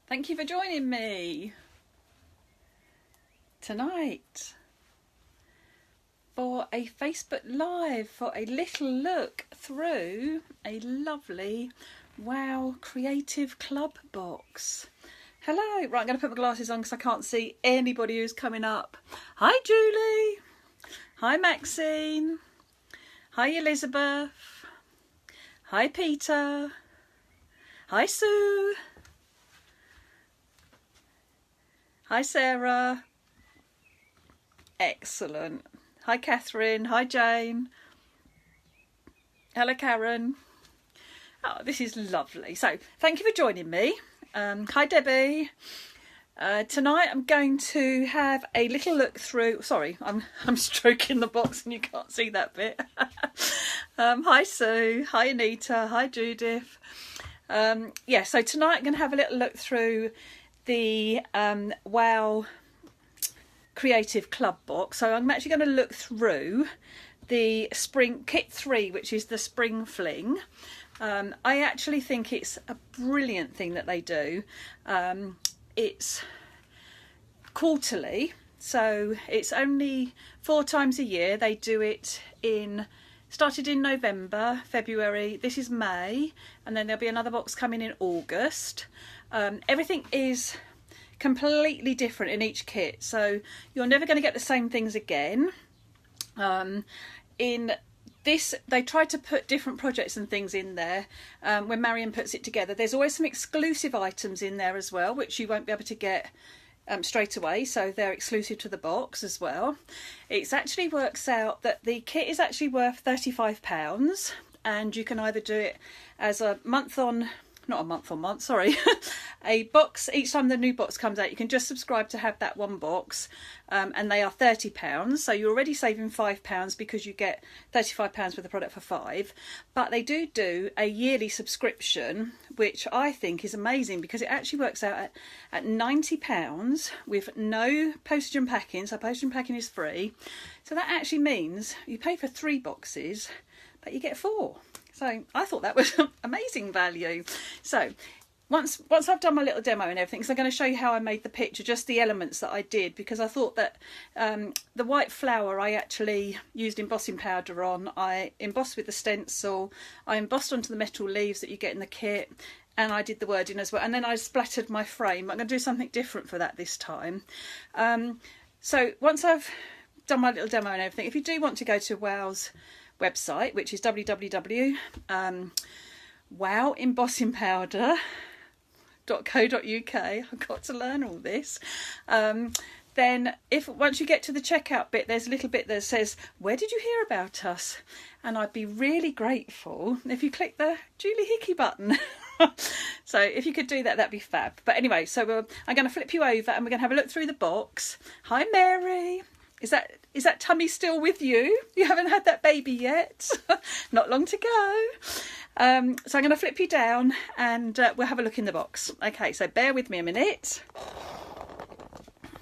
Thank you for joining me tonight for a Facebook Live for a little look through a lovely Wow Creative Club box. Hello. Right, I'm going to put my glasses on because I can't see anybody who's coming up. Hi Julie. Hi Maxine. Hi Elizabeth. Hi Peter. Hi Sue. Hi Sarah. Excellent. Hi Catherine. Hi Jane. Hello Karen. Oh, this is lovely. So thank you for joining me. Hi Debbie. Tonight I'm going to have a little look through. Sorry, I'm stroking the box and you can't see that bit. Hi Sue. Hi Anita. Hi Judith. Yeah, so tonight I'm going to have a little look through the Wow Creative Club box. So I'm actually going to look through the Spring Kit 3, which is the Spring Fling. I actually think it's a brilliant thing that they do. It's quarterly, so it's only 4 times a year. They do it started in November, February, this is May, and then there'll be another box coming in August. Everything is completely different in each kit, so you're never going to get the same things again. In this, they try to put different projects and things in there when Marion puts it together. There's always some exclusive items in there as well, which you won't be able to get straight away, so they're exclusive to the box as well. It actually works out that the kit is actually worth £35, and you can either do it as a month-on-month, sorry, a box. Each time the new box comes out, you can just subscribe to have that one box, and they are £30, so you're already saving £5 because you get £35 for the product for £5. But they do a yearly subscription, which I think is amazing because it actually works out at £90 with no postage and packing. So postage and packing is free, so that actually means you pay for 3 boxes but you get 4. So I thought that was amazing value. So once I've done my little demo and everything, so I'm going to show you how I made the picture, just the elements that I did, because I thought that the white flower I actually used embossing powder on. I embossed with the stencil, I embossed onto the metal leaves that you get in the kit, and I did the wording as well, and then I splattered my frame. I'm going to do something different for that this time. So once I've done my little demo and everything, if you do want to go to Wow's website, which is www.wowembossingpowder.co.uk, I've got to learn all this. Then once you get to the checkout bit, there's a little bit that says, where did you hear about us? And I'd be really grateful if you click the Julie Hickey button. So if you could do that, that'd be fab. But anyway, so I'm going to flip you over and we're going to have a look through the box. Hi Mary. Is that tummy still with you? You haven't had that baby yet? Not long to go. So I'm going to flip you down and we'll have a look in the box. Okay, so bear with me a minute.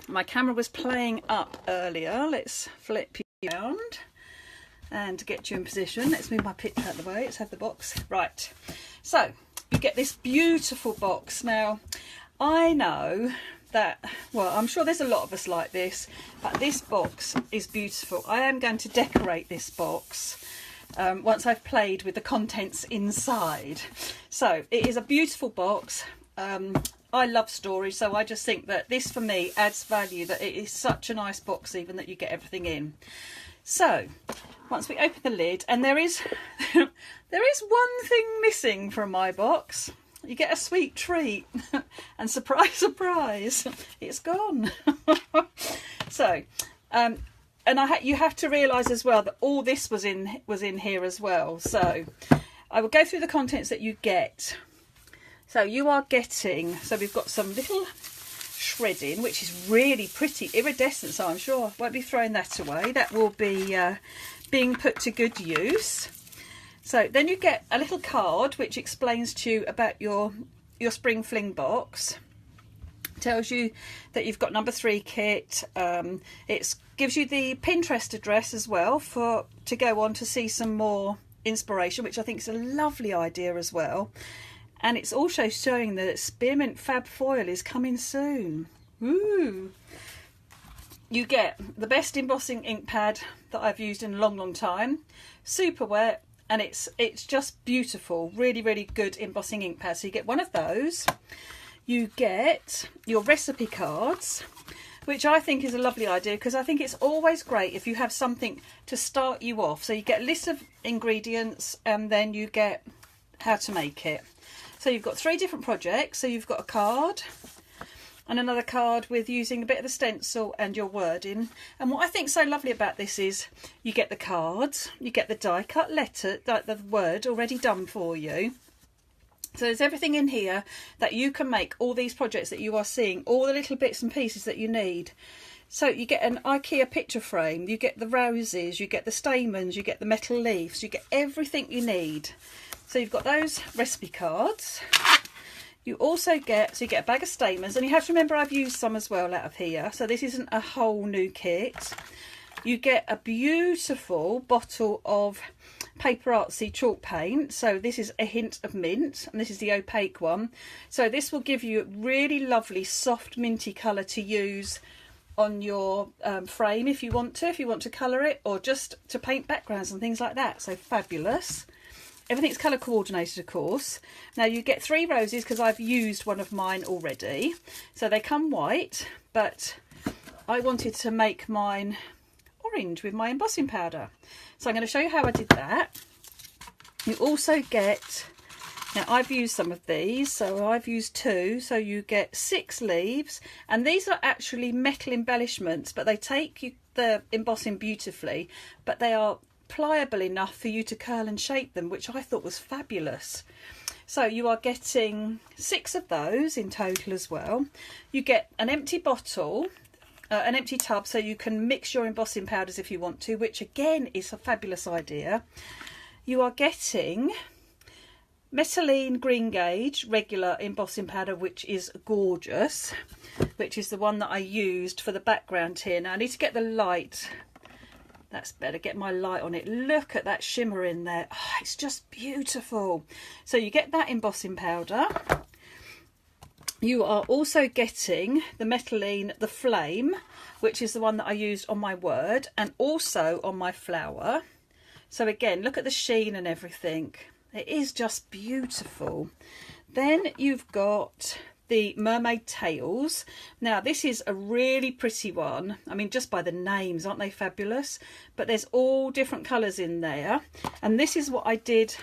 My camera was playing up earlier. Let's flip you around and get you in position. Let's move my picture out of the way. Let's have the box. Right, so you get this beautiful box. Now, I know that, well, I'm sure there's a lot of us like this, but this box is beautiful. I am going to decorate this box once I've played with the contents inside. So it is a beautiful box. I love storage, so I just think that this for me adds value, that it is such a nice box even that you get everything in. So once we open the lid, and there is one thing missing from my box. You get a sweet treat, and surprise, surprise, it's gone. So, and you have to realise as well that all this was in here as well. So, I will go through the contents that you get. So you are getting. So we've got some little shredding, which is really pretty, iridescent. So I'm sure I won't be throwing that away. That will be being put to good use. So then you get a little card which explains to you about your Spring Fling box. Tells you that you've got number 3 kit. It gives you the Pinterest address as well to go on to see some more inspiration, which I think is a lovely idea as well. And it's also showing that Spearmint Fab Foil is coming soon. Woo! You get the best embossing ink pad that I've used in a long time. Super wet, and it's just beautiful. Really, really good embossing ink pad. So you get one of those. You get your recipe cards, which I think is a lovely idea, because I think it's always great if you have something to start you off. So you get a list of ingredients, and then you get how to make it. So you've got 3 different projects. So you've got a card and another card with using a bit of the stencil and your wording. And what I think so lovely about this is you get the cards, you get the die cut letter, the word already done for you. So there's everything in here that you can make all these projects that you are seeing, all the little bits and pieces that you need. So you get an IKEA picture frame, you get the roses, you get the stamens, you get the metal leaves, you get everything you need. So you've got those recipe cards. You also get, so you get a bag of stamens, and you have to remember I've used some as well out of here. So this isn't a whole new kit. You get a beautiful bottle of Paper Artsy chalk paint. So this is a hint of mint, and this is the opaque one. So this will give you a really lovely soft minty colour to use on your frame if you want to colour it, or just to paint backgrounds and things like that. So fabulous. Everything's colour coordinated, of course. Now you get 3 roses because I've used one of mine already. So they come white, but I wanted to make mine orange with my embossing powder. So I'm going to show you how I did that. You also get, now I've used some of these, so I've used 2. So you get 6 leaves, and these are actually metal embellishments, but they take the embossing beautifully, but they are pliable enough for you to curl and shape them, which I thought was fabulous. So you are getting 6 of those in total as well. You get an empty bottle, an empty tub, so you can mix your embossing powders if you want to, which again is a fabulous idea. You are getting Metaline Green Gauge regular embossing powder, which is gorgeous, which is the one that I used for the background here. Now I need to get the light. That's better, get my light on it. Look at that shimmer in there. Oh, it's just beautiful. So you get that embossing powder. You are also getting the Metaline, the Flame, which is the one that I used on my word and also on my flower. So again, look at the sheen and everything. It is just beautiful. Then you've got the Mermaid Tails. Now this is a really pretty one. I mean, just by the names, aren't they fabulous? But there's all different colours in there, and this is what I did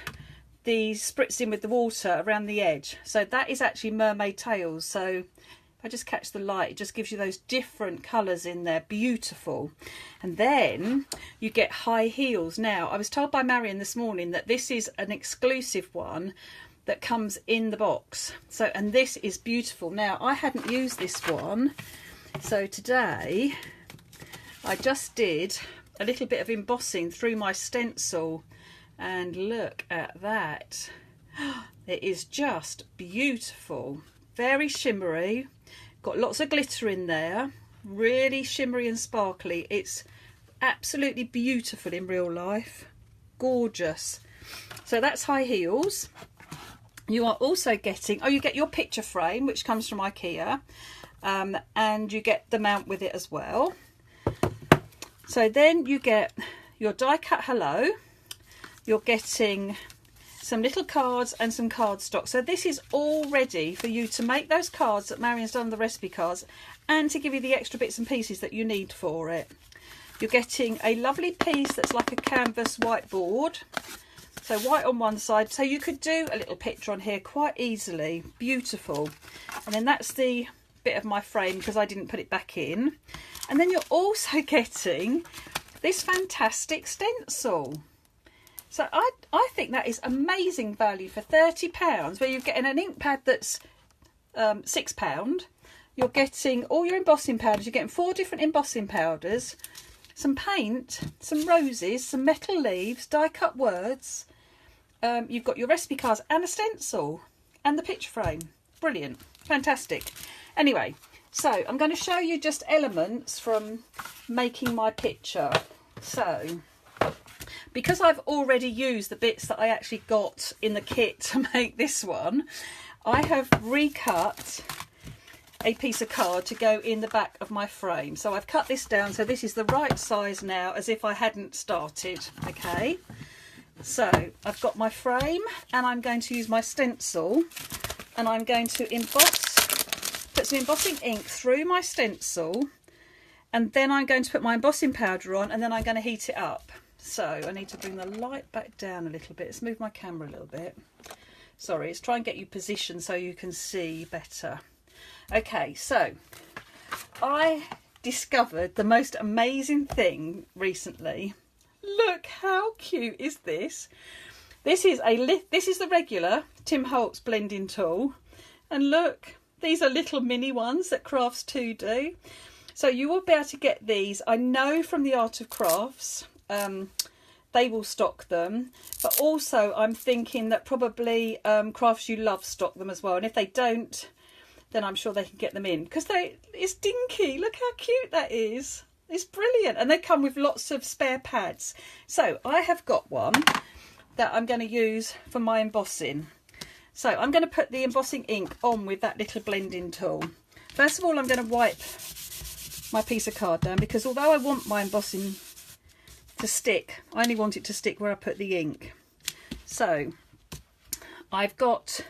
the spritzing with the water around the edge. So that is actually Mermaid Tails. So if I just catch the light, it just gives you those different colours in there. Beautiful. And then you get High Heels. Now I was told by Marion this morning that this is an exclusive one that comes in the box. So, and this is beautiful. Now I hadn't used this one, so today I just did a little bit of embossing through my stencil, and look at that. It is just beautiful, very shimmery, got lots of glitter in there, really shimmery and sparkly. It's absolutely beautiful in real life, gorgeous. So that's High Heels. You are also getting, oh, you get your picture frame, which comes from IKEA, and you get the mount with it as well. So then you get your die cut hello. You're getting some little cards and some cardstock. So this is all ready for you to make those cards that Marion's done, the recipe cards, and to give you the extra bits and pieces that you need for it. You're getting a lovely piece that's like a canvas whiteboard. So white on one side, so you could do a little picture on here quite easily. Beautiful. And then that's the bit of my frame because I didn't put it back in. And then you're also getting this fantastic stencil. So I think that is amazing value for £30, where you're getting an ink pad that's £6. You're getting all your embossing powders. You're getting 4 different embossing powders, some paint, some roses, some metal leaves, die cut words. You've got your recipe cards and a stencil and the picture frame. Brilliant, fantastic. Anyway, so I'm going to show you just elements from making my picture. So because I've already used the bits that I actually got in the kit to make this one, I have recut a piece of card to go in the back of my frame. So I've cut this down so this is the right size now, as if I hadn't started. Okay, so I've got my frame and I'm going to use my stencil and I'm going to put some embossing ink through my stencil, and then I'm going to put my embossing powder on, and then I'm going to heat it up. So I need to bring the light back down a little bit. Let's move my camera a little bit. Sorry, let's try and get you positioned so you can see better. Okay, so I discovered the most amazing thing recently. Look how cute is this? This is the regular Tim Holtz blending tool, and look, these are little mini ones that Crafts2 do. So you will be able to get these. I know from the Art of Crafts, they will stock them, but also I'm thinking that probably Crafts You Love stock them as well, and if they don't, then I'm sure they can get them in, because it's dinky. Look how cute that is. It's brilliant, and they come with lots of spare pads. So I have got one that I'm going to use for my embossing. So I'm going to put the embossing ink on with that little blending tool. First of all, I'm going to wipe my piece of card down, because although I want my embossing to stick, I only want it to stick where I put the ink. So I've cut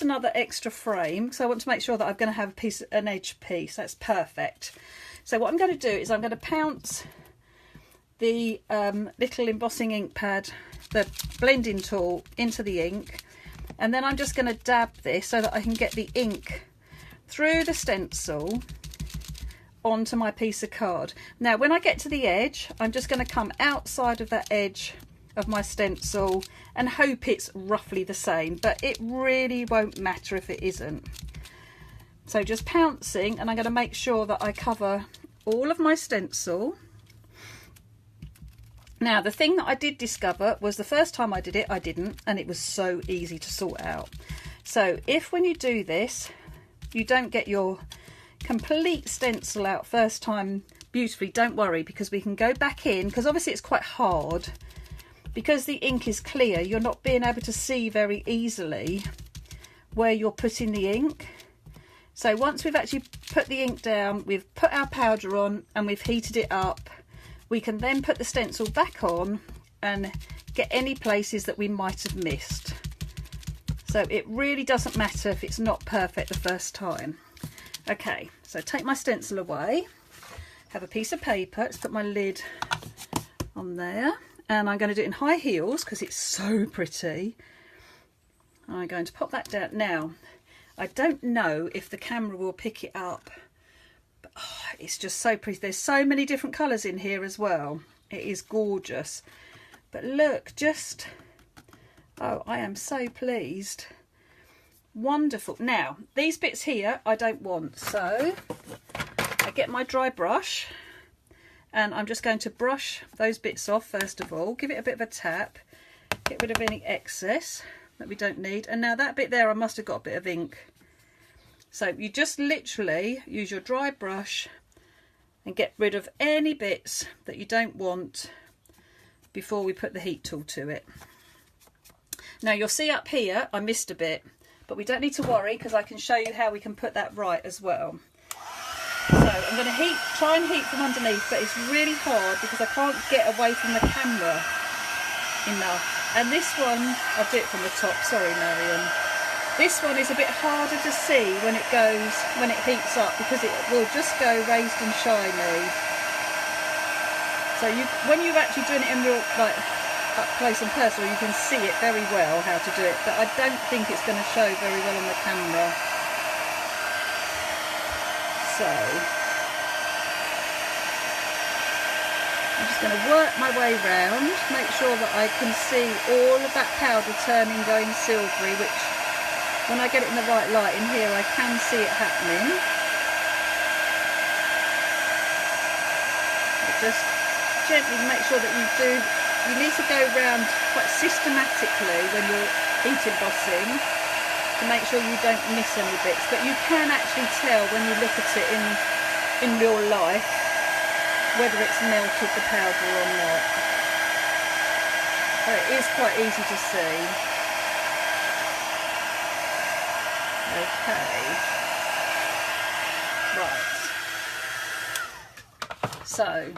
another extra frame, so I want to make sure that I'm going to have an edge piece. That's perfect. So what I'm going to do is I'm going to pounce the little embossing ink pad, the blending tool, into the ink, and then I'm just going to dab this so that I can get the ink through the stencil onto my piece of card. Now when I get to the edge, I'm just going to come outside of that edge of my stencil and hope it's roughly the same, but it really won't matter if it isn't. So just pouncing, and I'm going to make sure that I cover all of my stencil. Now the thing that I did discover was the first time I did it, I didn't, and it was so easy to sort out. So if when you do this you don't get your complete stencil out first time beautifully, don't worry, because we can go back in, because obviously it's quite hard. Because the ink is clear, you're not being able to see very easily where you're putting the ink. So once we've actually put the ink down, we've put our powder on and we've heated it up, we can then put the stencil back on and get any places that we might have missed. So it really doesn't matter if it's not perfect the first time. Okay, so take my stencil away, have a piece of paper, let's put my lid on there, and I'm going to do it in high heels because it's so pretty. I'm going to pop that down. Now, I don't know if the camera will pick it up, but it's just so pretty. There's so many different colours in here as well. It is gorgeous. But look, just, oh, I am so pleased. Wonderful. Now these bits here I don't want, so I get my dry brush and I'm just going to brush those bits off first of all, give it a bit of a tap, get rid of any excess that we don't need. And now that bit there, I must have got a bit of ink, so you just literally use your dry brush and get rid of any bits that you don't want before we put the heat tool to it. Now you'll see up here I missed a bit, but we don't need to worry because I can show you how we can put that right as well. So I'm going to try and heat from underneath, but it's really hard because I can't get away from the camera enough. And this one, I'll do it from the top, sorry Marion. This one is a bit harder to see when it heats up, because it will just go raised and shiny. So when you're actually doing it in real, like, up close and personal, you can see it very well how to do it, but I don't think it's going to show very well on the camera. So I'm just going to work my way round, make sure that I can see all of that powder turning, going silvery, which when I get it in the right light in here I can see it happening. Just gently make sure that you need to go round quite systematically when you're heat embossing to make sure you don't miss any bits, but you can actually tell when you look at it in real life whether it's melted the powder or not. is quite easy to see. Okay. Right. So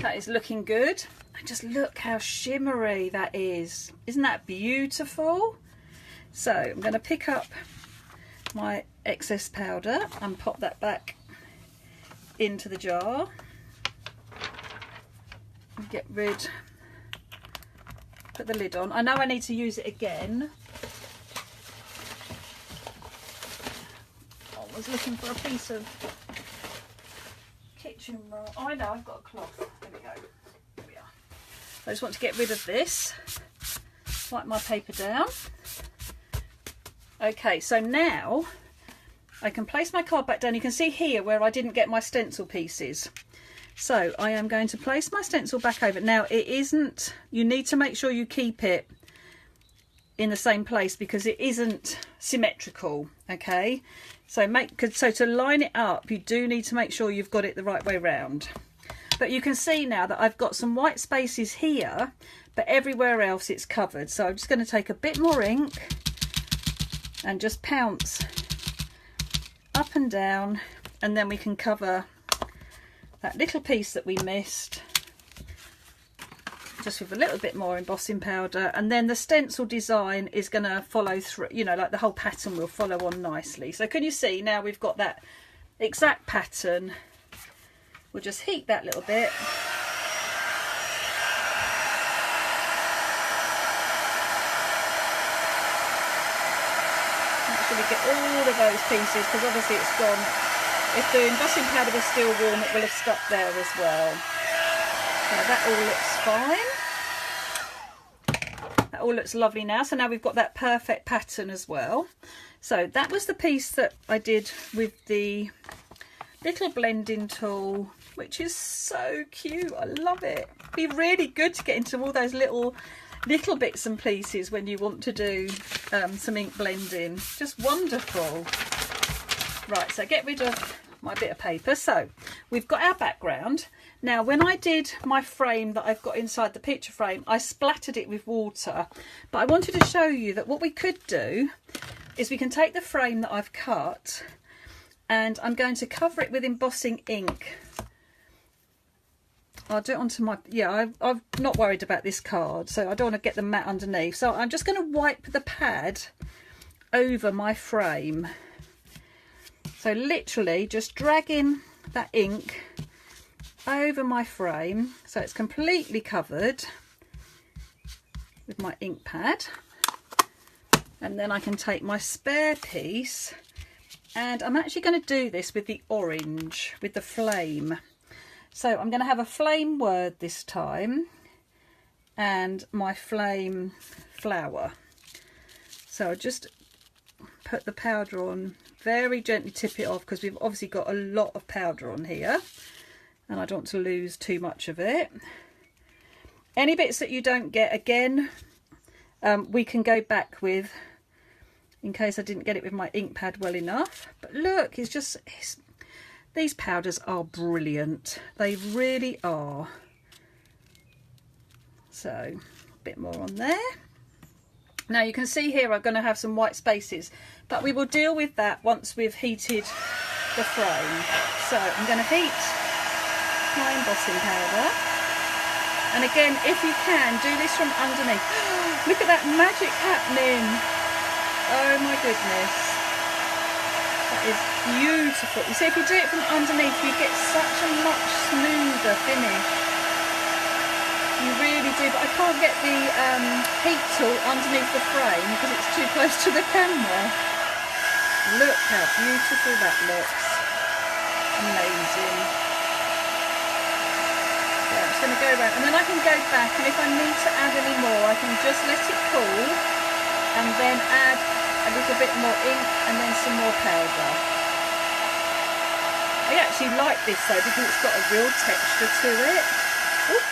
that is looking good. And just look how shimmery that is. Isn't that beautiful? So I'm going to pick up my excess powder and pop that back into the jar. Get rid, put the lid on. I know I need to use it again. I was looking for a piece of kitchen roll. Oh, I know, I've got a cloth. There we go. There we are. I just want to get rid of this. Wipe my paper down. Okay, so now I can place my card back down. You can see here where I didn't get my stencil pieces. So I am going to place my stencil back over. Now it isn't, you need to make sure you keep it in the same place because it isn't symmetrical, okay? So to line it up, you do need to make sure you've got it the right way round. But you can see now that I've got some white spaces here, but everywhere else it's covered. So I'm just going to take a bit more ink and just pounce up and down, and then we can cover that little piece that we missed just with a little bit more embossing powder, and then the stencil design is going to follow through, you know, like the whole pattern will follow on nicely. So can you see now we've got that exact pattern. We'll just heat that little bit. Make sure we get all of those pieces because obviously it's gone. If the embossing powder was still warm, it will have stuck there as well. So that all looks fine. That all looks lovely now. So now we've got that perfect pattern as well. So that was the piece that I did with the little blending tool, which is so cute. I love it. It'd be really good to get into all those little bits and pieces when you want to do some ink blending. Just wonderful. Right, so get rid of my bit of paper. So we've got our background. Now when I did my frame that I've got inside the picture frame, I splattered it with water, but I wanted to show you that what we could do is we can take the frame that I've cut and I'm going to cover it with embossing ink. I'll do it onto my, yeah, I'm not worried about this card, so I don't want to get the mat underneath. So I'm just going to wipe the pad over my frame. So literally just dragging that ink over my frame so it's completely covered with my ink pad. And then I can take my spare piece, and I'm actually going to do this with the orange, with the flame. So I'm going to have a flame word this time and my flame flower. So I'll just put the powder on, very gently tip it off because we've obviously got a lot of powder on here and I don't want to lose too much of it. Any bits that you don't get, again, we can go back with in case I didn't get it with my ink pad well enough. But look, these powders are brilliant. They really are. So a bit more on there. Now you can see here I'm going to have some white spaces, but we will deal with that once we've heated the frame. So I'm going to heat my embossing powder. And again, if you can, do this from underneath. Look at that magic happening. Oh my goodness. That is beautiful. You see, if you do it from underneath, you get such a much smoother finish. You really do, but I can't get the heat tool underneath the frame because it's too close to the camera. Look how beautiful that looks. Amazing. So I'm just going to go around, and then I can go back, and if I need to add any more, I can just let it cool and then add a little bit more ink and then some more powder. I actually like this though because it's got a real texture to it. Ooh.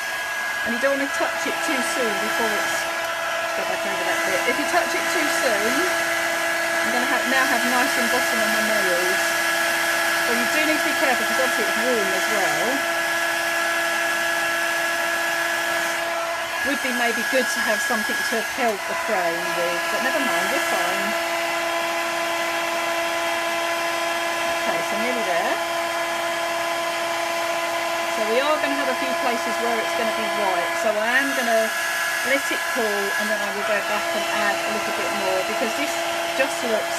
And you don't want to touch it too soon before it's, let's go back over that bit. If you touch it too soon, I'm going to now have nice embossing on my nails. So you do need to be careful because obviously it's warm as well. Would be maybe good to have something to help the frame with, but never mind, we're fine. Okay, so nearly there. So we are going to have a few places where it's going to be white, so I am going to let it cool and then I will go back and add a little bit more, because this just looks,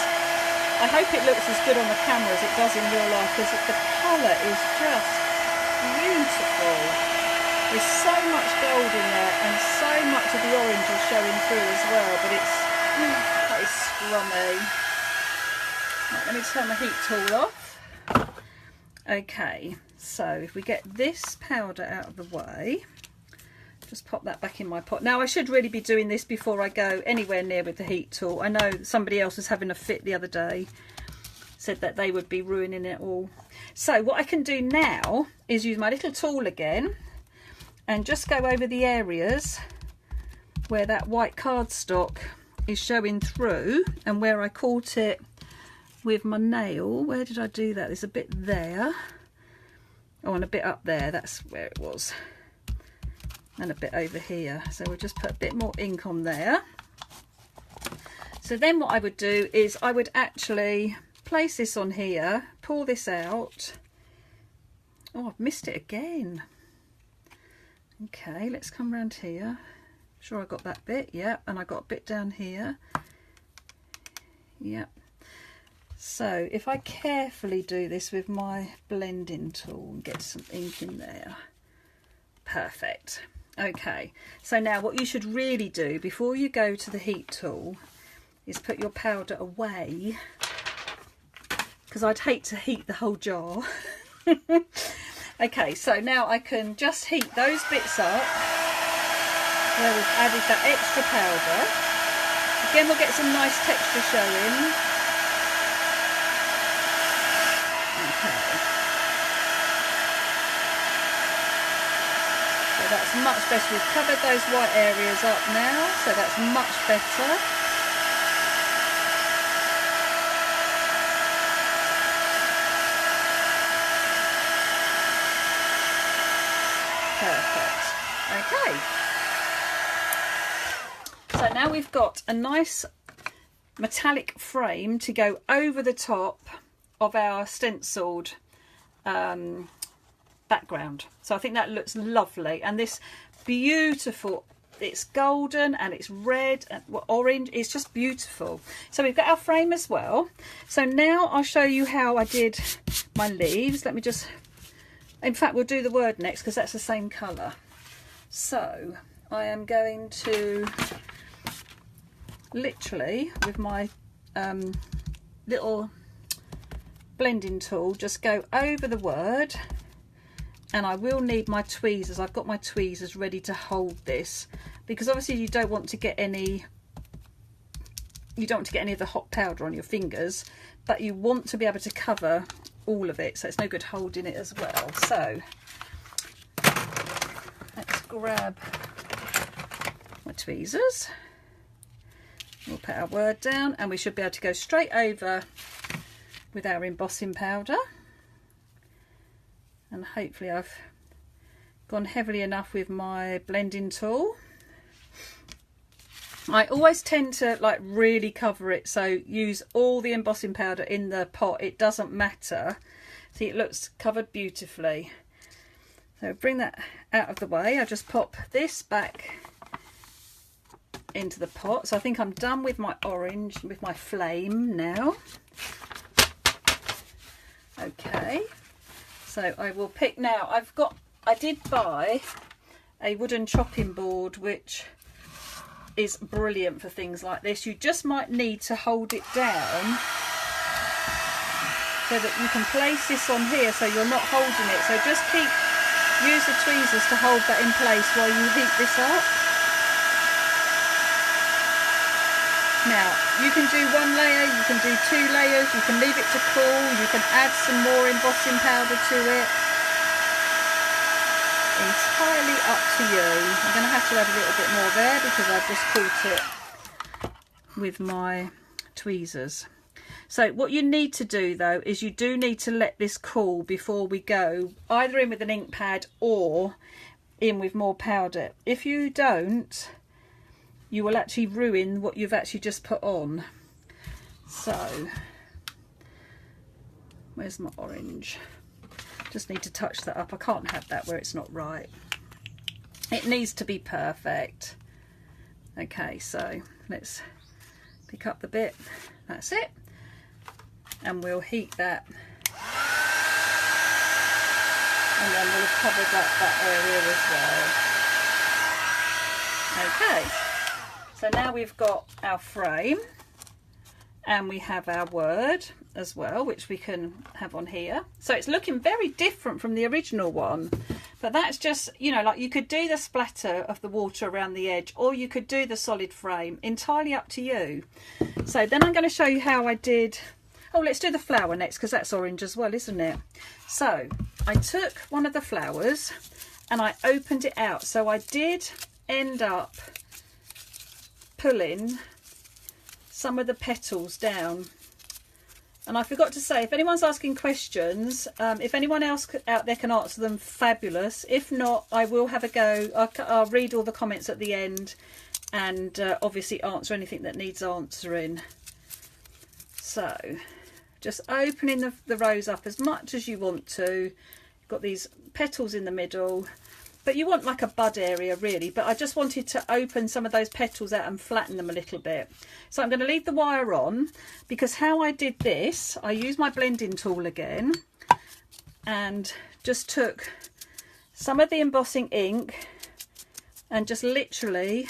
I hope it looks as good on the camera as it does in real life, because the colour is just beautiful. There's so much gold in there and so much of the orange is showing through as well, but that is scrummy. Right, let me turn my heat tool off. Okay, so if we get this powder out of the way, just pop that back in my pot. Now I should really be doing this before I go anywhere near with the heat tool. I know somebody else was having a fit the other day, said that they would be ruining it all. So what I can do now is use my little tool again and just go over the areas where that white cardstock is showing through and where I caught it with my nail. Where did I do that? There's a bit there. Oh, and a bit up there, that's where it was. And a bit over here. So we'll just put a bit more ink on there. So then what I would do is I would actually place this on here, pull this out. Oh, I've missed it again. Okay, let's come around here. Sure I got that bit, yeah, and I got a bit down here. Yep. So if I carefully do this with my blending tool and get some ink in there. Perfect. Okay, so now what you should really do before you go to the heat tool is put your powder away, because I'd hate to heat the whole jar. Okay, so now I can just heat those bits up where we've added that extra powder. Again, we'll get some nice texture showing. Okay. So that's much better. We've covered those white areas up now, so that's much better. Perfect. Okay. So now we've got a nice metallic frame to go over the top of our stenciled background. So I think that looks lovely, and this beautiful, it's golden and it's red and orange, it's just beautiful. So we've got our frame as well. So now I'll show you how I did my leaves. Let me just, in fact we'll do the word next because that's the same colour. So I am going to literally with my little blending tool just go over the word, and I will need my tweezers. I've got my tweezers ready to hold this because obviously you don't want to get any of the hot powder on your fingers, but you want to be able to cover all of it, so it's no good holding it as well. So let's grab my tweezers, we'll put our word down, and we should be able to go straight over with our embossing powder. And hopefully I've gone heavily enough with my blending tool. I always tend to like really cover it, so use all the embossing powder in the pot, it doesn't matter. See, it looks covered beautifully. So bring that out of the way. I just pop this back into the pot. So I think I'm done with my orange, with my flame now. Okay, so I will pick now. I did buy a wooden chopping board which is brilliant for things like this. You just might need to hold it down so that you can place this on here so you're not holding it. So just use the tweezers to hold that in place while you heat this up. Now, you can do one layer, you can do 2 layers, you can leave it to cool, you can add some more embossing powder to it. Entirely up to you. I'm going to have to add a little bit more there because I've just caught it with my tweezers. So what you need to do though is you do need to let this cool before we go either in with an ink pad or in with more powder. If you don't, you will actually ruin what you've actually just put on. So where's my orange? Just need to touch that up. I can't have that where it's not right. It needs to be perfect. Okay, so let's pick up the bit. That's it. And we'll heat that. And then we'll have covered up that area as well. Okay, so now we've got our frame and we have our word as well, which we can have on here. So it's looking very different from the original one, but that's just, you know, like you could do the splatter of the water around the edge, or you could do the solid frame, entirely up to you. So then I'm going to show you how I did. Oh, let's do the flower next, because that's orange as well, isn't it? So I took one of the flowers and I opened it out. So I did end up pulling some of the petals down. And I forgot to say, if anyone's asking questions, if anyone else out there can answer them, fabulous. If not, I will have a go. I'll read all the comments at the end and obviously answer anything that needs answering. So just opening the rose up as much as you want to. You've got these petals in the middle, but you want like a bud area really, but I just wanted to open some of those petals out and flatten them a little bit. So I'm going to leave the wire on, because how I did this, I used my blending tool again and just took some of the embossing ink and just literally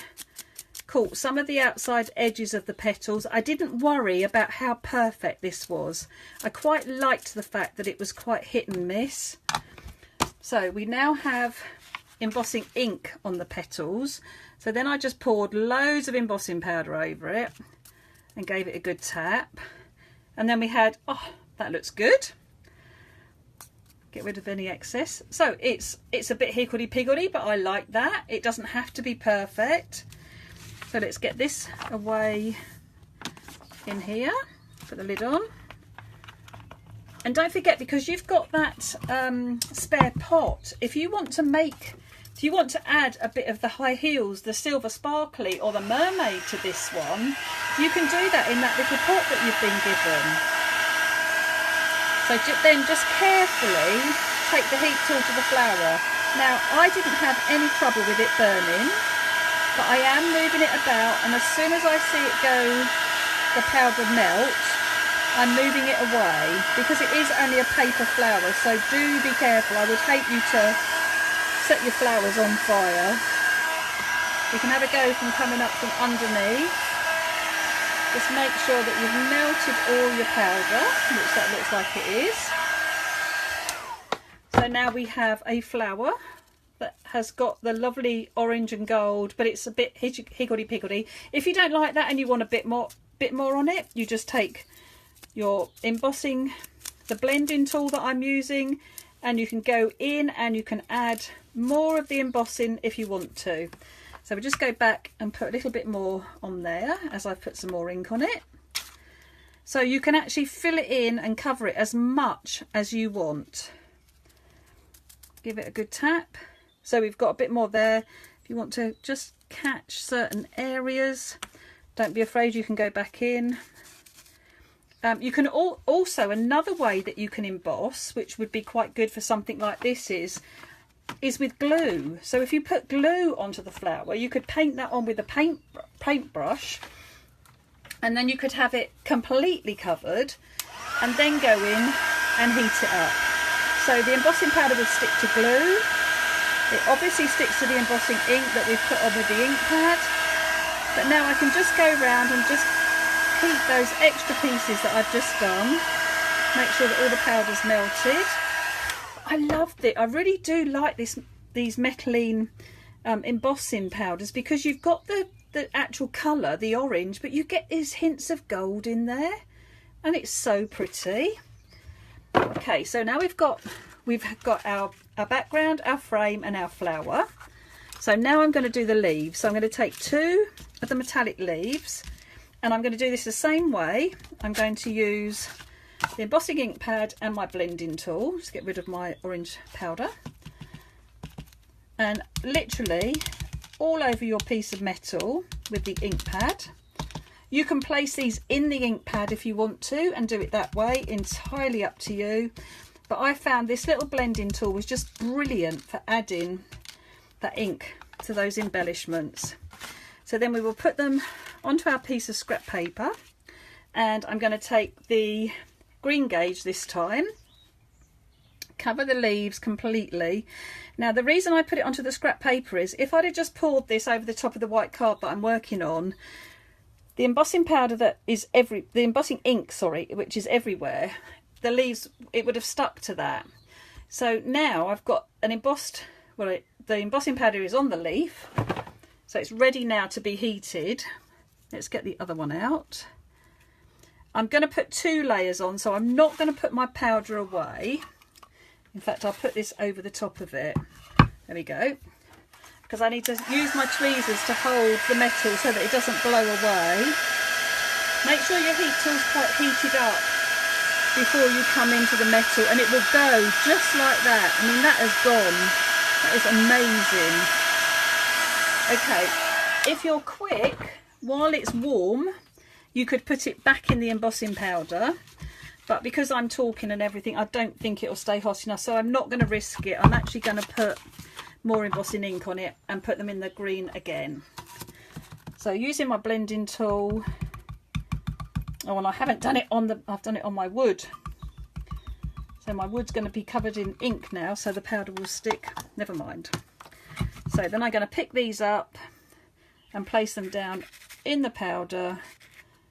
caught some of the outside edges of the petals. I didn't worry about how perfect this was. I quite liked the fact that it was quite hit and miss. So we now have embossing ink on the petals. So then I just poured loads of embossing powder over it and gave it a good tap. And then we had, oh, that looks good. Get rid of any excess. So it's a bit higgledy-piggledy, but I like that. It doesn't have to be perfect. So let's get this away in here. Put the lid on. And don't forget, because you've got that spare pot, if you want to add a bit of the high heels, the silver sparkly or the mermaid to this one, you can do that in that little pot that you've been given. So then just carefully take the heat tool to the flower. Now I didn't have any trouble with it burning, but I am moving it about, and as soon as I see it go, the powder melt, I'm moving it away, because it is only a paper flower, so do be careful. I would hate you to set your flowers on fire. You can have a go from coming up from underneath. Just make sure that you've melted all your powder, which that looks like it is. So now we have a flower that has got the lovely orange and gold, but it's a bit higgledy-piggledy. If you don't like that and you want a bit more on it, you just take your embossing, the blending tool that I'm using, and you can go in and you can add more of the embossing if you want to. So we just go back and put a little bit more on there as I put some more ink on it. So you can actually fill it in and cover it as much as you want. Give it a good tap. So we've got a bit more there. If you want to just catch certain areas, don't be afraid, you can go back in. You can also, another way that you can emboss, which would be quite good for something like this, is with glue. So if you put glue onto the flower, you could paint that on with a paintbrush, and then you could have it completely covered and then go in and heat it up. So the embossing powder would stick to glue. It obviously sticks to the embossing ink that we've put on with the ink pad. But now I can just go around and just heat those extra pieces that I've just done. Make sure that all the powder's melted. I loved it. I really do like these methylene embossing powders, because you've got the actual colour, the orange, but you get these hints of gold in there, and it's so pretty. Okay, so now we've got our background, our frame and our flower. So now I'm going to do the leaves. So I'm going to take 2 of the metallic leaves, and I'm going to do this the same way. I'm going to use the embossing ink pad and my blending tool. Just get rid of my orange powder. and literally all over your piece of metal with the ink pad. You can place these in the ink pad if you want to and do it that way, entirely up to you. But I found this little blending tool was just brilliant for adding that ink to those embellishments. So then we will put them onto our piece of scrap paper, and I'm going to take the green gauge this time, cover the leaves completely. Now the reason I put it onto the scrap paper is if I'd have just poured this over the top of the white card that I'm working on, the embossing powder that is the embossing ink, sorry, which is everywhere, the leaves, it would have stuck to that. So now I've got an embossed, well, the embossing powder is on the leaf, so it's ready now to be heated. Let's get the other one out. I'm going to put 2 layers on, so I'm not going to put my powder away. In fact, I'll put this over the top of it. There we go. Because I need to use my tweezers to hold the metal so that it doesn't blow away. Make sure your heat tool's quite heated up before you come into the metal, and it will go just like that. I mean, that has gone. That is amazing. Okay, if you're quick, while it's warm, you could put it back in the embossing powder. But because I'm talking and everything, I don't think it'll stay hot enough, so I'm not going to risk it. I'm actually going to put more embossing ink on it and put them in the green again. So using my blending tool. Oh, and I haven't done it on I've done it on my wood. So my wood's going to be covered in ink now, so the powder will stick. Never mind. So then I'm going to pick these up and place them down in the powder.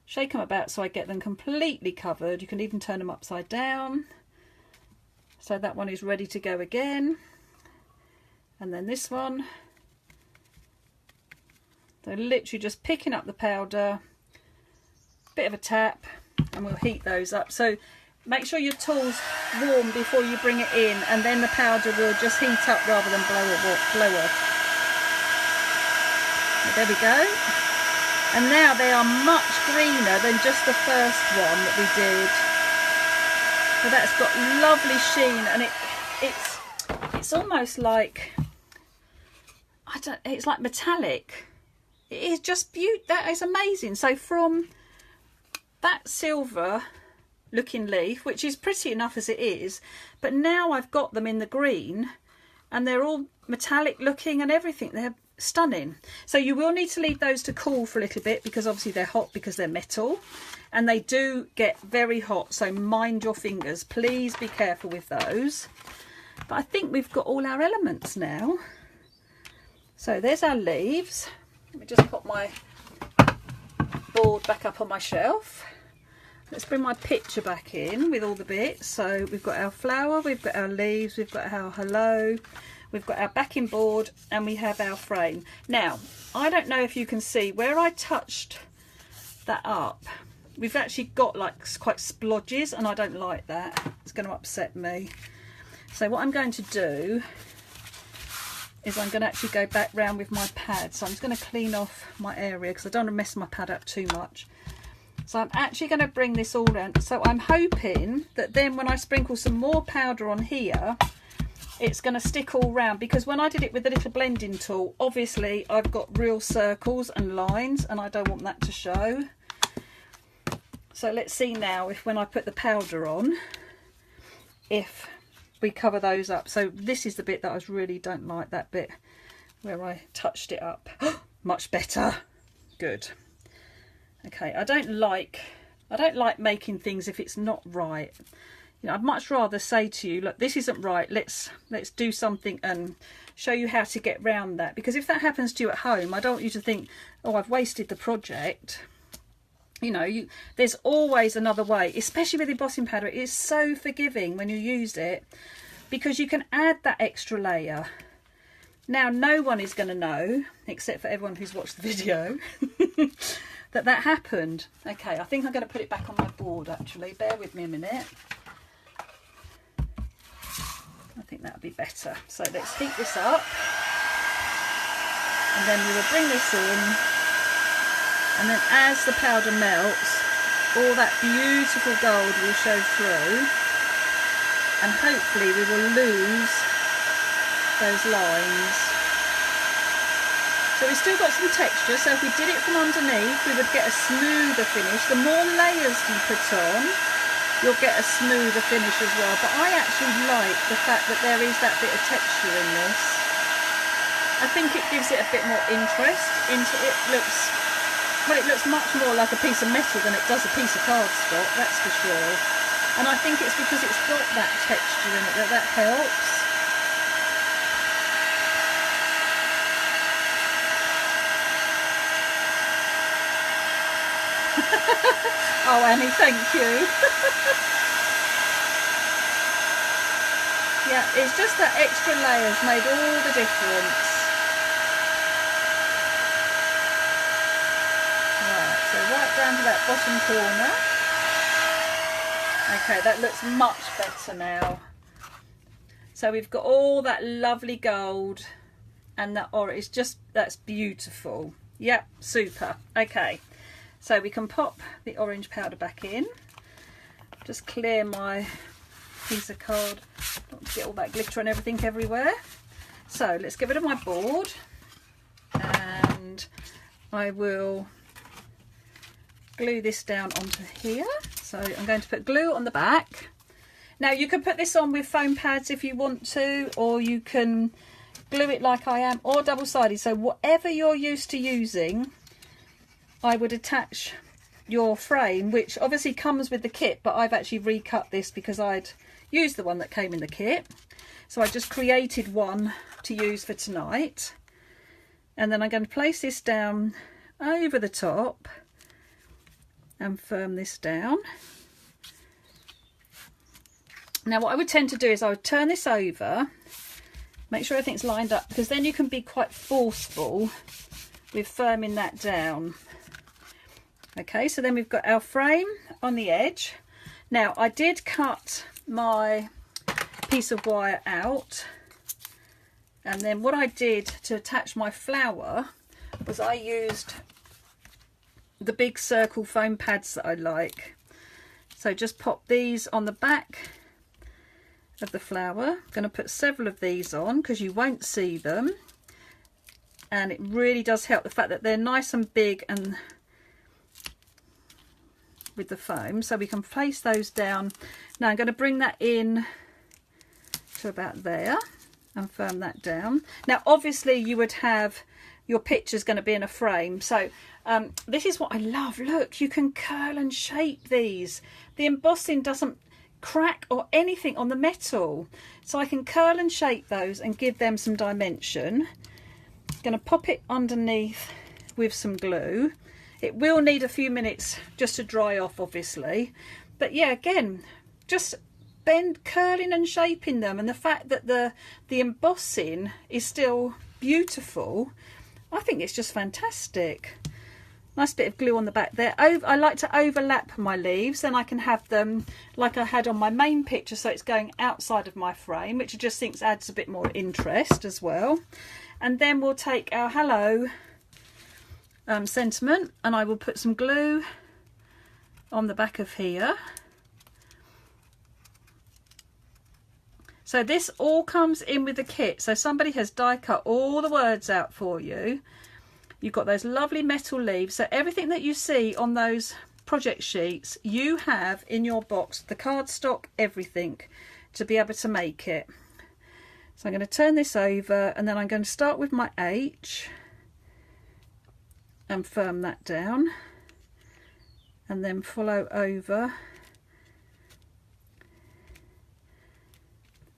Shake them about so I get them completely covered. You can even turn them upside down. So that one is ready to go again. And then this one. So literally just picking up the powder, bit of a tap, and we'll heat those up. So make sure your tool's warm before you bring it in, and then the powder will just heat up rather than blow off. There we go. And now they are much greener than just the first one that we did. So that's got lovely sheen, and it's almost like, it's like metallic. It is just beautiful. That is amazing. So from that silver looking leaf, which is pretty enough as it is, but now I've got them in the green and they're all metallic looking and everything. They're stunning. So you will need to leave those to cool for a little bit, because obviously they're hot because they're metal, and they do get very hot, so mind your fingers. Please be careful with those. But I think we've got all our elements now. So there's our leaves. Let me just put my board back up on my shelf. Let's bring my picture back in with all the bits. So we've got our flower, we've got our leaves, we've got our hello, we've got our backing board, and we have our frame. Now, I don't know if you can see where I touched that up. We've actually got like quite splodges, and I don't like that. It's going to upset me. So what I'm going to do is I'm going to actually go back round with my pad. So I'm just going to clean off my area because I don't want to mess my pad up too much. So I'm actually going to bring this all around. So I'm hoping that then when I sprinkle some more powder on here, it's going to stick all round, because when I did it with the little blending tool, obviously I've got real circles and lines, and I don't want that to show. So let's see now if when I put the powder on, if we cover those up. So this is the bit that I really don't like, that bit where I touched it up. Much better. Good. Okay, I don't like making things if it's not right. You know, I'd much rather say to you, look, this isn't right, let's do something and show you how to get round that. Because if that happens to you at home, I don't want you to think, oh, I've wasted the project. You know, there's always another way, especially with embossing powder. It is so forgiving when you use it, because you can add that extra layer. Now, no one is going to know, except for everyone who's watched the video, that happened. Okay, I think I'm going to put it back on my board, actually. Bear with me a minute. I think that would be better. So let's heat this up. And then we will bring this in. And then as the powder melts, all that beautiful gold will show through. And hopefully we will lose those lines. So we've still got some texture, so if we did it from underneath we would get a smoother finish. The more layers you put on, you'll get a smoother finish as well, but I actually like the fact that there is that bit of texture in this. I think it gives it a bit more interest into it. Well, it looks much more like a piece of metal than it does a piece of cardstock, that's for sure. And I think it's because it's got that texture in it that helps. Oh, Annie, thank you. Yeah, it's just that extra layers made all the difference. Right, so right down to that bottom corner. Okay, that looks much better now. So we've got all that lovely gold and that orange. That's beautiful. Yep, super. Okay, so we can pop the orange powder back in. Just clear my piece of card, not to get all that glitter and everything everywhere. So let's get rid of my board, and I will glue this down onto here. So I'm going to put glue on the back. Now you can put this on with foam pads if you want to, or you can glue it like I am, or double-sided. So whatever you're used to using, I would attach your frame, which obviously comes with the kit, but I've actually recut this because I'd used the one that came in the kit. So I just created one to use for tonight. And then I'm going to place this down over the top and firm this down. Now what I would tend to do is I would turn this over, make sure everything's lined up, because then you can be quite forceful with firming that down. Okay, so then we've got our frame on the edge. Now I did cut my piece of wire out, and then what I did to attach my flower was I used the big circle foam pads that I like. So just pop these on the back of the flower. I'm going to put several of these on because you won't see them, and it really does help the fact that they're nice and big and with the foam. So we can place those down. Now I'm going to bring that in to about there and firm that down. Now obviously you would have your picture's going to be in a frame, so this is what I love. Look, you can curl and shape these. The embossing doesn't crack or anything on the metal, so I can curl and shape those and give them some dimension. Going to pop it underneath with some glue. It will need a few minutes just to dry off obviously, but yeah, again, just curling and shaping them, and the fact that the embossing is still beautiful, I think it's just fantastic. Nice bit of glue on the back there. I like to overlap my leaves, then I can have them like I had on my main picture, so it's going outside of my frame, which I just think adds a bit more interest as well. And then we'll take our hello sentiment, and I will put some glue on the back of here. So this all comes in with the kit, so somebody has die cut all the words out for you. You've got those lovely metal leaves, so everything that you see on those project sheets you have in your box, the cardstock, everything, to be able to make it. So I'm going to turn this over, and then I'm going to start with my H and firm that down, and then follow over.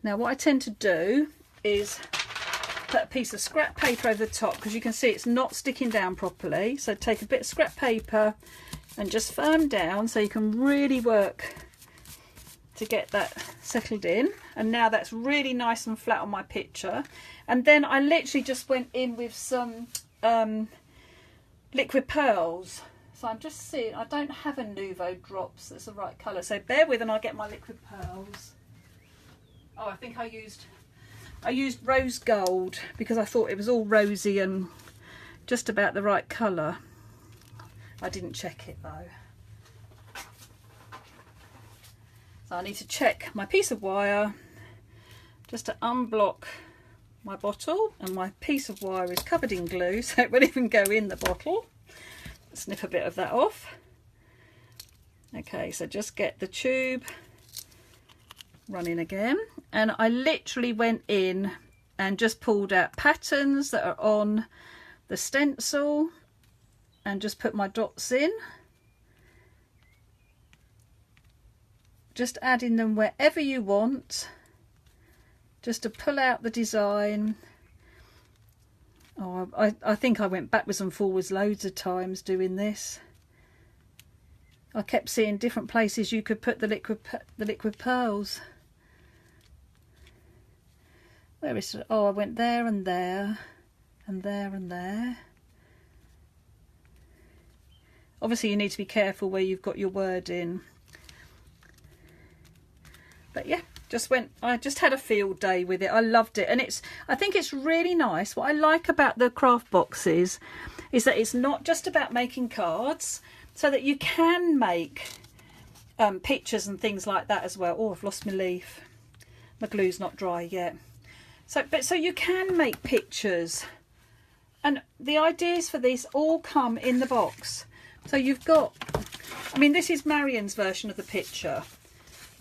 Now what I tend to do is put a piece of scrap paper over the top, because you can see it's not sticking down properly. So take a bit of scrap paper and just firm down so you can really work to get that settled in. And now that's really nice and flat on my picture. And then I literally just went in with some liquid pearls. So I'm just seeing, I don't have a Nouveau Drops that's the right colour, so bear with and I'll get my liquid pearls. Oh, I think I used rose gold because I thought it was all rosy and just about the right colour. I didn't check it though. So I need to check my piece of wire just to unblock my bottle, and my piece of wire is covered in glue, so it won't even go in the bottle. Snip a bit of that off. Okay, so just get the tube running again, and I literally went in and just pulled out patterns that are on the stencil and just put my dots in, just adding them wherever you want, just to pull out the design. Oh, I think I went backwards and forwards loads of times doing this. I kept seeing different places you could put the liquid pearls. Where is it? Oh, I went there and there and there and there. Obviously you need to be careful where you've got your word in. But yeah, I just had a field day with it. I loved it, and I think it's really nice. What I like about the craft boxes is that it's not just about making cards, so that you can make pictures and things like that as well. Oh, I've lost my leaf. My glue's not dry yet. So you can make pictures, and the ideas for this all come in the box. So you've got, I mean, this is Marion's version of the picture.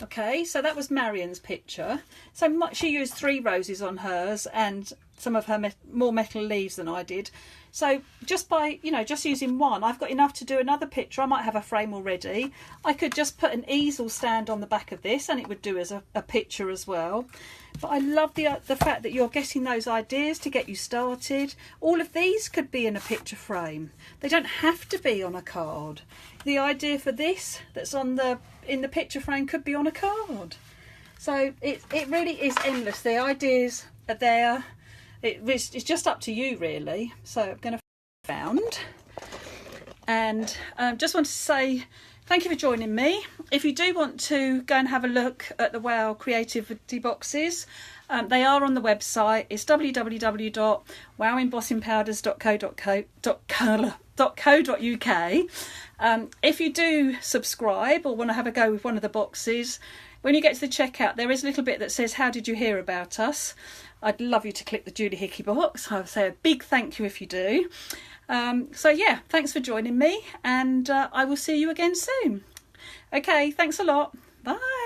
Okay, so that was Marion's picture. So she used 3 roses on hers and some of her more metal leaves than I did. So just by, just using one, I've got enough to do another picture. I might have a frame already. I could just put an easel stand on the back of this and it would do as a picture as well. But I love the fact that you're getting those ideas to get you started. All of these could be in a picture frame. They don't have to be on a card. The idea for this that's in the picture frame could be on a card. So it really is endless. The ideas are there. It's just up to you really. So I'm going to found, and just want to say thank you for joining me. If you do want to go and have a look at the Wow Creativity boxes, they are on the website. It's www.wowembossingpowders.co.uk. If you do subscribe or want to have a go with one of the boxes, when you get to the checkout, there is a little bit that says, how did you hear about us? I'd love you to click the Julie Hickey box. I would say a big thank you if you do. So yeah, thanks for joining me, and I will see you again soon. Okay, thanks a lot. Bye.